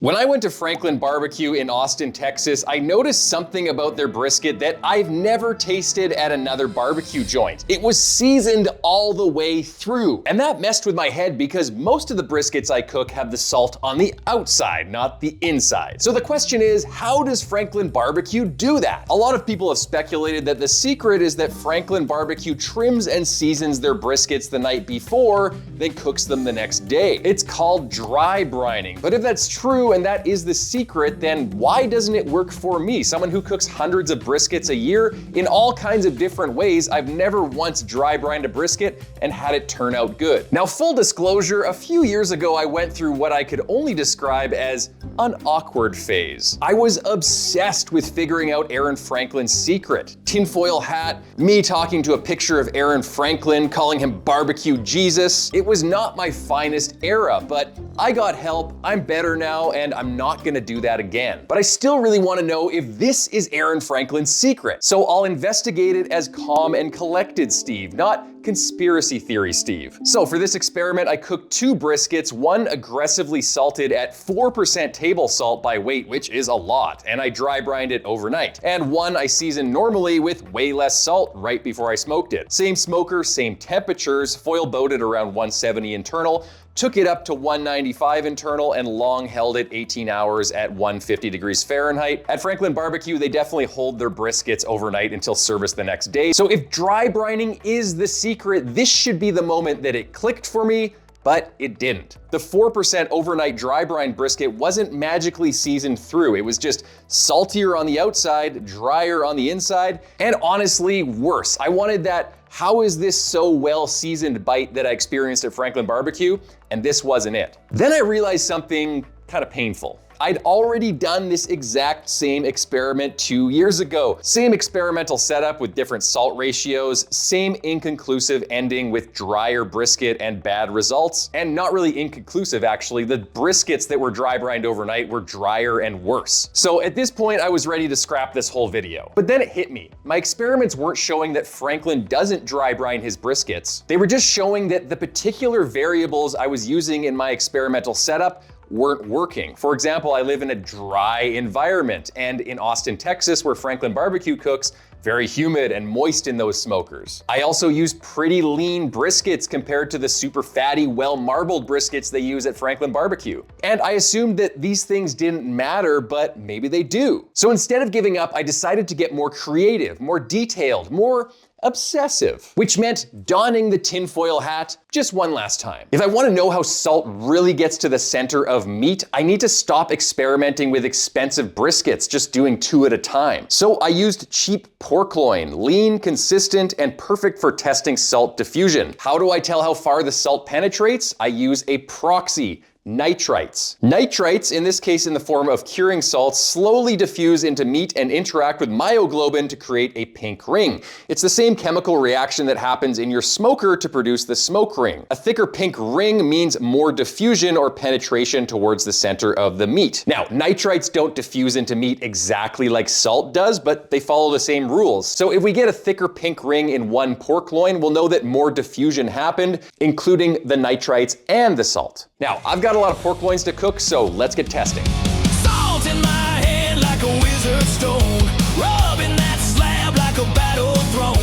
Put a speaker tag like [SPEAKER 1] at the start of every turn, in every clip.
[SPEAKER 1] When I went to Franklin Barbecue in Austin, Texas, I noticed something about their brisket that I've never tasted at another barbecue joint. It was seasoned all the way through. And that messed with my head because most of the briskets I cook have the salt on the outside, not the inside. So the question is, how does Franklin Barbecue do that? A lot of people have speculated that the secret is that Franklin Barbecue trims and seasons their briskets the night before, then cooks them the next day. It's called dry brining. But if that's true, and that is the secret, then why doesn't it work for me? Someone who cooks hundreds of briskets a year in all kinds of different ways, I've never once dry brined a brisket and had it turn out good. Now, full disclosure, a few years ago, I went through what I could only describe as an awkward phase. I was obsessed with figuring out Aaron Franklin's secret. Tinfoil hat, me talking to a picture of Aaron Franklin, calling him Barbecue Jesus. It was not my finest era, but I got help, I'm better now, and I'm not gonna do that again. But I still really wanna know if this is Aaron Franklin's secret. So I'll investigate it as calm and collected Steve, not conspiracy theory Steve. So for this experiment, I cooked 2 briskets, one aggressively salted at 4% table salt by weight, which is a lot, and I dry brined it overnight. And one I seasoned normally with way less salt right before I smoked it. Same smoker, same temperatures, foil boated around 170 internal, took it up to 195 internal, and long held it 18 hours at 150 degrees Fahrenheit. At Franklin Barbecue, they definitely hold their briskets overnight until service the next day. So if dry brining is the secret, this should be the moment that it clicked for me, but it didn't. The 4% overnight dry brine brisket wasn't magically seasoned through. It was just saltier on the outside, drier on the inside, and honestly, worse. I wanted that "how is this so well seasoned" bite that I experienced at Franklin Barbecue, and this wasn't it. Then I realized something kind of painful. I'd already done this exact same experiment 2 years ago. Same experimental setup with different salt ratios, same inconclusive ending with drier brisket and bad results. And not really inconclusive actually, the briskets that were dry brined overnight were drier and worse. So at this point I was ready to scrap this whole video. But then it hit me. My experiments weren't showing that Franklin doesn't dry brine his briskets. They were just showing that the particular variables I was using in my experimental setup weren't working. For example, I live in a dry environment, and in Austin, Texas, where Franklin Barbecue cooks, very humid and moist in those smokers. I also use pretty lean briskets compared to the super fatty, well-marbled briskets they use at Franklin Barbecue. And I assumed that these things didn't matter, but maybe they do. So instead of giving up, I decided to get more creative, more detailed, more obsessive, which meant donning the tinfoil hat just one last time. If I want to know how salt really gets to the center of meat, I need to stop experimenting with expensive briskets, just doing 2 at a time. So I used cheap pork loin, lean, consistent, and perfect for testing salt diffusion. How do I tell how far the salt penetrates? I use a proxy. Nitrites. Nitrites, in this case in the form of curing salts, slowly diffuse into meat and interact with myoglobin to create a pink ring. It's the same chemical reaction that happens in your smoker to produce the smoke ring. A thicker pink ring means more diffusion or penetration towards the center of the meat. Now, nitrites don't diffuse into meat exactly like salt does, but they follow the same rules. So if we get a thicker pink ring in one pork loin, we'll know that more diffusion happened, including the nitrites and the salt. Now, I've got a lot of pork loins to cook, so let's get testing.
[SPEAKER 2] Salt in my hand like a wizard stone, rubbing that slab like a battle throne.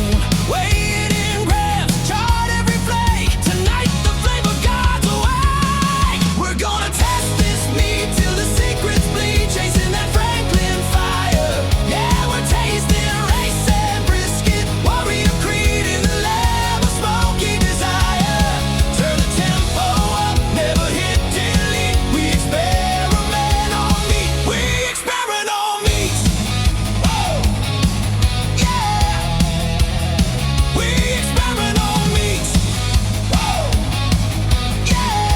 [SPEAKER 2] Weighed in grams, charred every flake. Tonight the flavor God's awake. We're gonna test this meat till the secrets bleed, chasing that Franklin fire. Yeah, we're tasting race and brisket, warrior creed in the lab of smoky desire. Turn the tempo up, never hit delete. We experiment on meat. We experiment on meat. Whoa. Yeah. We experiment on meat. Whoa. Yeah.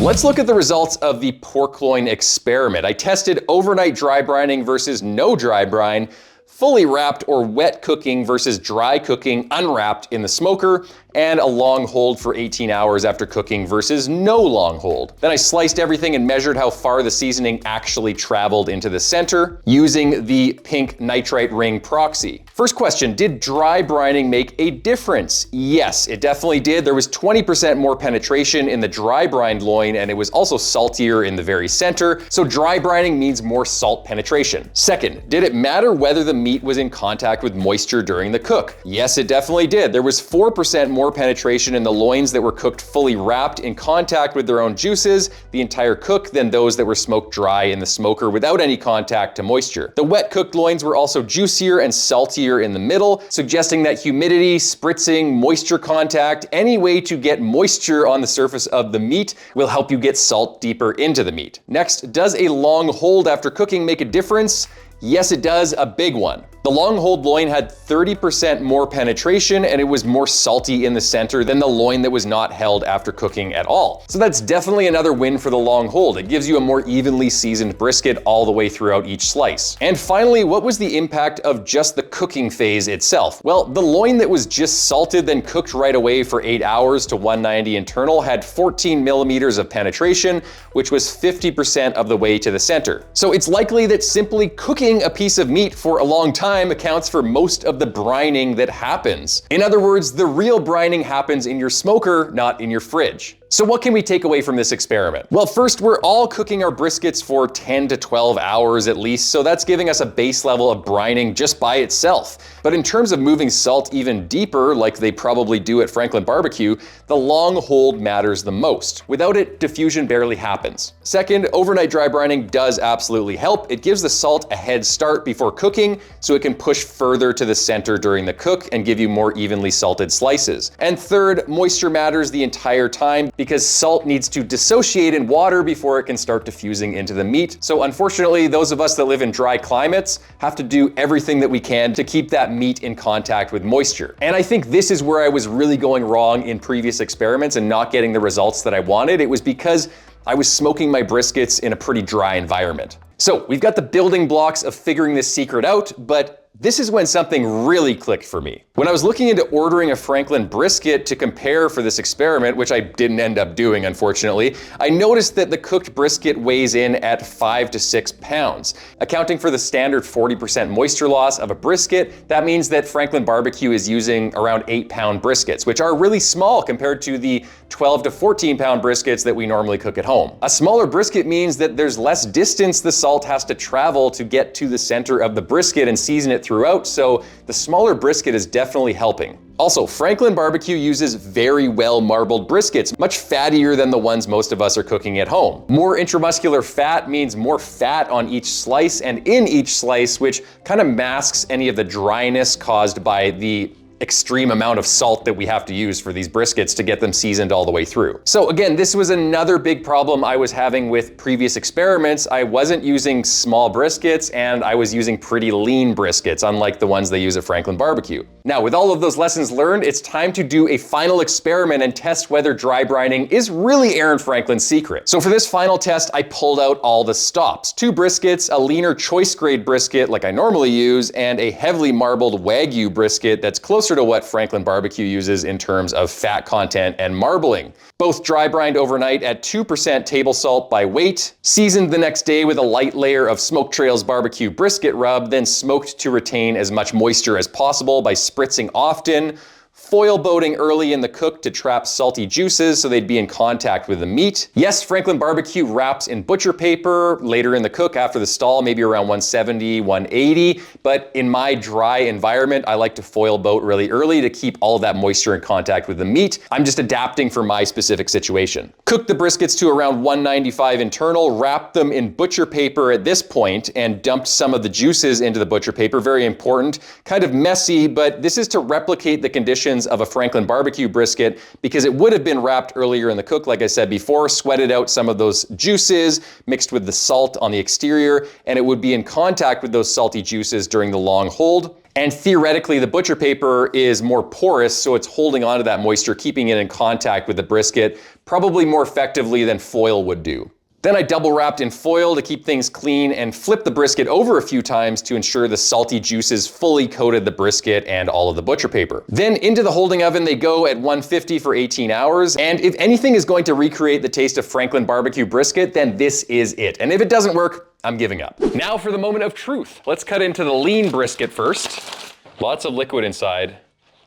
[SPEAKER 1] Let's look at the results of the pork loin experiment. I tested overnight dry brining versus no dry brine, fully wrapped or wet cooking versus dry cooking unwrapped in the smoker, and a long hold for 18 hours after cooking versus no long hold. Then I sliced everything and measured how far the seasoning actually traveled into the center using the pink nitrite ring proxy. First question, did dry brining make a difference? Yes, it definitely did. There was 20% more penetration in the dry brined loin, and it was also saltier in the very center, so dry brining means more salt penetration. Second, did it matter whether the meat was in contact with moisture during the cook? Yes, it definitely did. There was 4% more penetration in the loins that were cooked fully wrapped in contact with their own juices the entire cook than those that were smoked dry in the smoker without any contact to moisture. The wet cooked loins were also juicier and saltier in the middle, suggesting that humidity, spritzing, moisture contact, any way to get moisture on the surface of the meat will help you get salt deeper into the meat. Next, does a long hold after cooking make a difference? Yes, it does, a big one. The long hold loin had 30% more penetration and it was more salty in the center than the loin that was not held after cooking at all. So that's definitely another win for the long hold. It gives you a more evenly seasoned brisket all the way throughout each slice. And finally, what was the impact of just the cooking phase itself? Well, the loin that was just salted then cooked right away for 8 hours to 190 internal had 14 millimeters of penetration, which was 50% of the way to the center. So it's likely that simply cooking a piece of meat for a long time accounts for most of the brining that happens. In other words, the real brining happens in your smoker, not in your fridge. So what can we take away from this experiment? Well, first, we're all cooking our briskets for 10 to 12 hours at least, so that's giving us a base level of brining just by itself. But in terms of moving salt even deeper, like they probably do at Franklin BBQ, the long hold matters the most. Without it, diffusion barely happens. Second, overnight dry brining does absolutely help. It gives the salt a head start before cooking, so it can push further to the center during the cook and give you more evenly salted slices. And third, moisture matters the entire time because salt needs to dissociate in water before it can start diffusing into the meat. So unfortunately, those of us that live in dry climates have to do everything that we can to keep that meat in contact with moisture. And I think this is where I was really going wrong in previous experiments and not getting the results that I wanted. It was because I was smoking my briskets in a pretty dry environment. So we've got the building blocks of figuring this secret out, but this is when something really clicked for me. When I was looking into ordering a Franklin brisket to compare for this experiment, which I didn't end up doing unfortunately, I noticed that the cooked brisket weighs in at 5 to 6 pounds. Accounting for the standard 40% moisture loss of a brisket, that means that Franklin BBQ is using around 8-pound briskets, which are really small compared to the 12 to 14-pound briskets that we normally cook at home. A smaller brisket means that there's less distance the salt has to travel to get to the center of the brisket and season it throughout, so the smaller brisket is definitely helping. Also, Franklin BBQ uses very well marbled briskets, much fattier than the ones most of us are cooking at home. More intramuscular fat means more fat on each slice and in each slice, which kind of masks any of the dryness caused by the extreme amount of salt that we have to use for these briskets to get them seasoned all the way through. So again, this was another big problem I was having with previous experiments. I wasn't using small briskets and I was using pretty lean briskets, unlike the ones they use at Franklin BBQ. Now, with all of those lessons learned, it's time to do a final experiment and test whether dry brining is really Aaron Franklin's secret. So for this final test, I pulled out all the stops. 2 briskets, a leaner choice grade brisket like I normally use, and a heavily marbled Wagyu brisket that's closer to what Franklin BBQ uses in terms of fat content and marbling. Both dry brined overnight at 2% table salt by weight, seasoned the next day with a light layer of Smoke Trails barbecue brisket rub, then smoked to retain as much moisture as possible by spritzing often, foil boating early in the cook to trap salty juices so they'd be in contact with the meat. Yes, Franklin BBQ wraps in butcher paper later in the cook after the stall, maybe around 170, 180, but in my dry environment, I like to foil boat really early to keep all of that moisture in contact with the meat. I'm just adapting for my specific situation. Cook the briskets to around 195 internal, wrap them in butcher paper at this point, and dumped some of the juices into the butcher paper. Very important, kind of messy, but this is to replicate the conditions of a Franklin BBQ brisket because it would have been wrapped earlier in the cook, like I said before, sweated out some of those juices, mixed with the salt on the exterior, and it would be in contact with those salty juices during the long hold. And theoretically, the butcher paper is more porous, so it's holding onto that moisture, keeping it in contact with the brisket, probably more effectively than foil would do. Then I double wrapped in foil to keep things clean and flipped the brisket over a few times to ensure the salty juices fully coated the brisket and all of the butcher paper. Then into the holding oven they go at 150 for 18 hours. And if anything is going to recreate the taste of Franklin barbecue brisket, then this is it. And if it doesn't work, I'm giving up. Now for the moment of truth. Let's cut into the lean brisket first. Lots of liquid inside,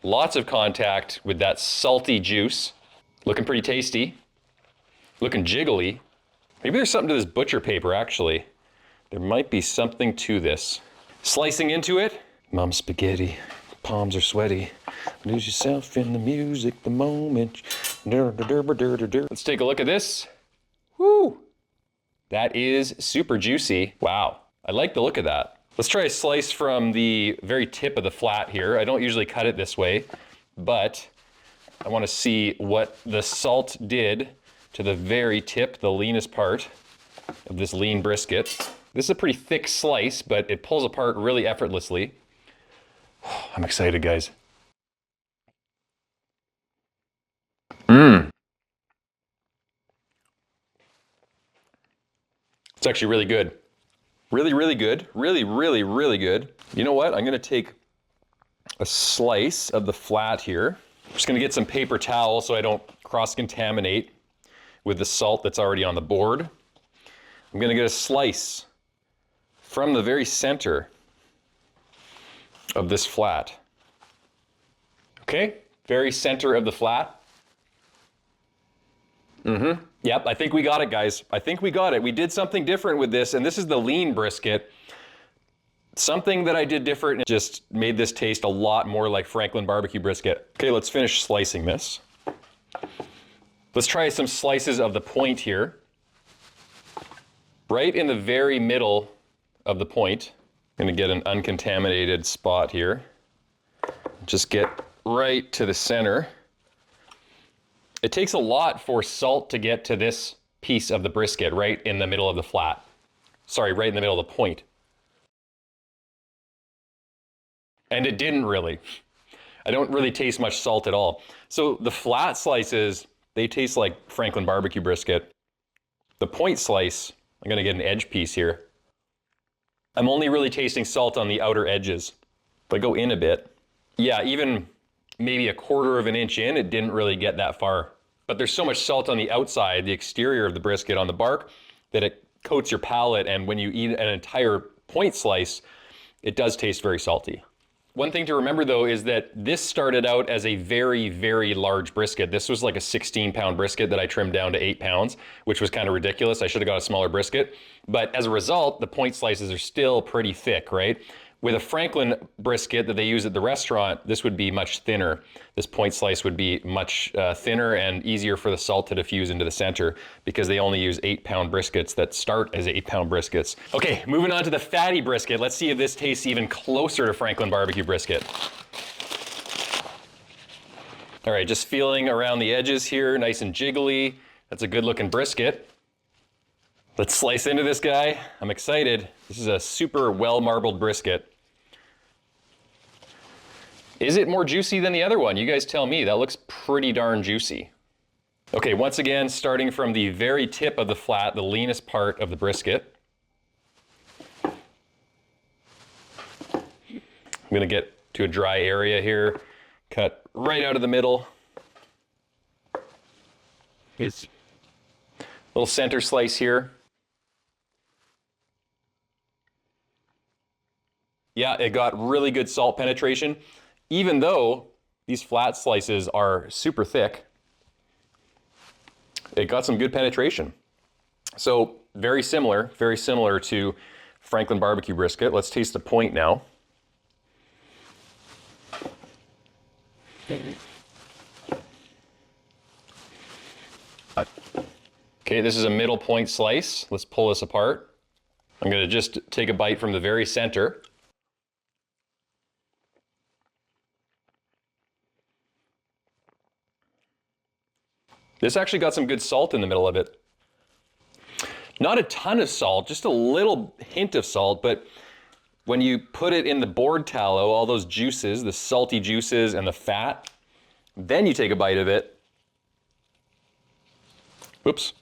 [SPEAKER 1] lots of contact with that salty juice. Looking pretty tasty, looking jiggly. Maybe there's something to this butcher paper, actually. There might be something to this. Slicing into it. Mom spaghetti, palms are sweaty. Lose yourself in the music, the moment. Let's take a look at this. Woo! That is super juicy. Wow, I like the look of that. Let's try a slice from the very tip of the flat here. I don't usually cut it this way, but I want to see what the salt did to the very tip, the leanest part of this lean brisket. This is a pretty thick slice, but it pulls apart really effortlessly. I'm excited, guys. It's actually really good. Really, really good. Really, really, really good. You know what? I'm gonna take a slice of the flat here. I'm just gonna get some paper towel so I don't cross-contaminate with the salt that's already on the board. I'm gonna get a slice from the very center of this flat. Okay, very center of the flat. Yep, I think we got it, guys. I think we got it. We did something different with this, and this is the lean brisket. Something that I did different just made this taste a lot more like Franklin barbecue brisket. Okay, let's finish slicing this. Let's try some slices of the point here. Right in the very middle of the point. I'm gonna get an uncontaminated spot here. Just get right to the center. It takes a lot for salt to get to this piece of the brisket, right in the middle of the flat. Sorry, right in the middle of the point. And it didn't really. I don't really taste much salt at all. So the flat slices, they taste like Franklin barbecue brisket. The point slice, I'm gonna get an edge piece here. I'm only really tasting salt on the outer edges. If I go in a bit, yeah, even maybe a quarter of an inch in, it didn't really get that far. But there's so much salt on the outside, the exterior of the brisket on the bark, that it coats your palate, and when you eat an entire point slice, it does taste very salty. One thing to remember though is that this started out as a very, very large brisket. This was like a 16-pound brisket that I trimmed down to 8 pounds, which was kind of ridiculous. I should have got a smaller brisket. But as a result, the point slices are still pretty thick, right? With a Franklin brisket that they use at the restaurant, this would be much thinner. This point slice would be much thinner and easier for the salt to diffuse into the center because they only use 8-pound briskets that start as 8-pound briskets. Okay, moving on to the fatty brisket. Let's see if this tastes even closer to Franklin barbecue brisket. All right, just feeling around the edges here, nice and jiggly. That's a good looking brisket. Let's slice into this guy. I'm excited. This is a super well marbled brisket. Is it more juicy than the other one? You guys tell me. That looks pretty darn juicy. Okay, once again, starting from the very tip of the flat, the leanest part of the brisket. I'm gonna get to a dry area here, cut right out of the middle. It's a little center slice here. Yeah, it got really good salt penetration. Even though these flat slices are super thick, it got some good penetration. So very similar to Franklin barbecue brisket. Let's taste the point now. Okay, this is a middle point slice. Let's pull this apart. I'm gonna just take a bite from the very center. This actually got some good salt in the middle of it. Not a ton of salt, just a little hint of salt, but when you put it in the board tallow, all those juices, the salty juices and the fat, then you take a bite of it. Whoops.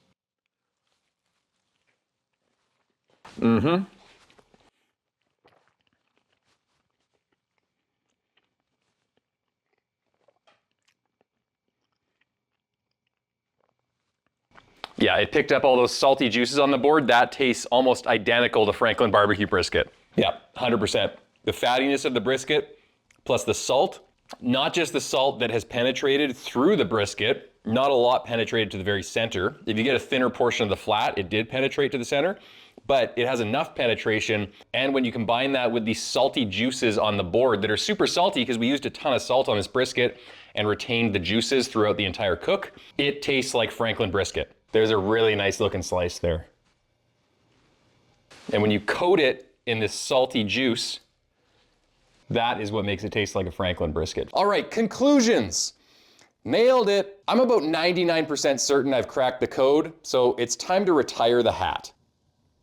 [SPEAKER 1] Yeah, it picked up all those salty juices on the board. That tastes almost identical to Franklin barbecue brisket. Yeah, 100%. The fattiness of the brisket plus the salt, not just the salt that has penetrated through the brisket, not a lot penetrated to the very center. If you get a thinner portion of the flat, it did penetrate to the center, but it has enough penetration. And when you combine that with these salty juices on the board that are super salty because we used a ton of salt on this brisket and retained the juices throughout the entire cook, it tastes like Franklin brisket. There's a really nice looking slice there. And when you coat it in this salty juice, that is what makes it taste like a Franklin brisket. All right, conclusions. Nailed it. I'm about 99% certain I've cracked the code, so it's time to retire the hat.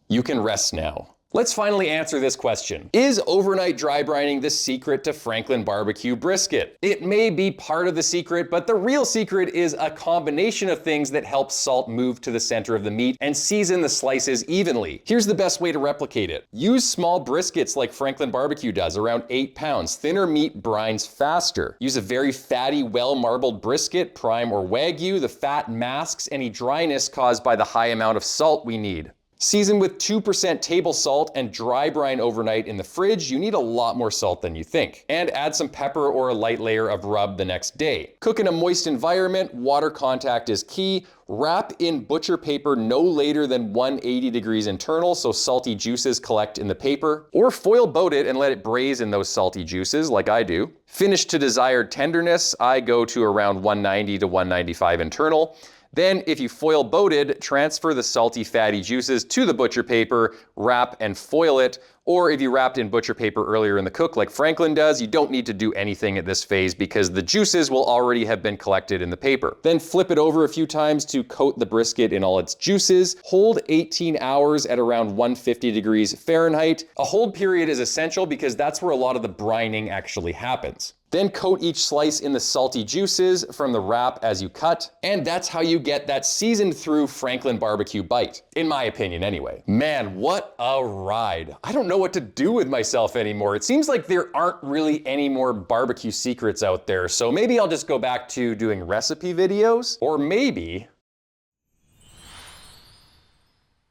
[SPEAKER 1] You can rest now. Let's finally answer this question. Is overnight dry brining the secret to Franklin barbecue brisket? It may be part of the secret, but the real secret is a combination of things that help salt move to the center of the meat and season the slices evenly. Here's the best way to replicate it. Use small briskets like Franklin barbecue does, around 8 pounds. Thinner meat brines faster. Use a very fatty, well-marbled brisket, prime or wagyu. The fat masks any dryness caused by the high amount of salt we need. Season with 2% table salt and dry brine overnight in the fridge. You need a lot more salt than you think. And add some pepper or a light layer of rub the next day. Cook in a moist environment. Water contact is key. Wrap in butcher paper no later than 180 degrees internal so salty juices collect in the paper. Or foil boat it and let it braise in those salty juices like I do. Finish to desired tenderness. I go to around 190 to 195 internal. Then, if you foil boated, transfer the salty fatty juices to the butcher paper, wrap and foil it. Or if you wrapped in butcher paper earlier in the cook like Franklin does, you don't need to do anything at this phase because the juices will already have been collected in the paper. Then flip it over a few times to coat the brisket in all its juices. Hold 18 hours at around 150 degrees Fahrenheit. A hold period is essential because that's where a lot of the brining actually happens. Then coat each slice in the salty juices from the wrap as you cut, and that's how you get that seasoned through Franklin barbecue bite. In my opinion anyway. Man, what a ride. I don't know what to do with myself anymore. It seems like there aren't really any more barbecue secrets out there, so maybe I'll just go back to doing recipe videos, or maybe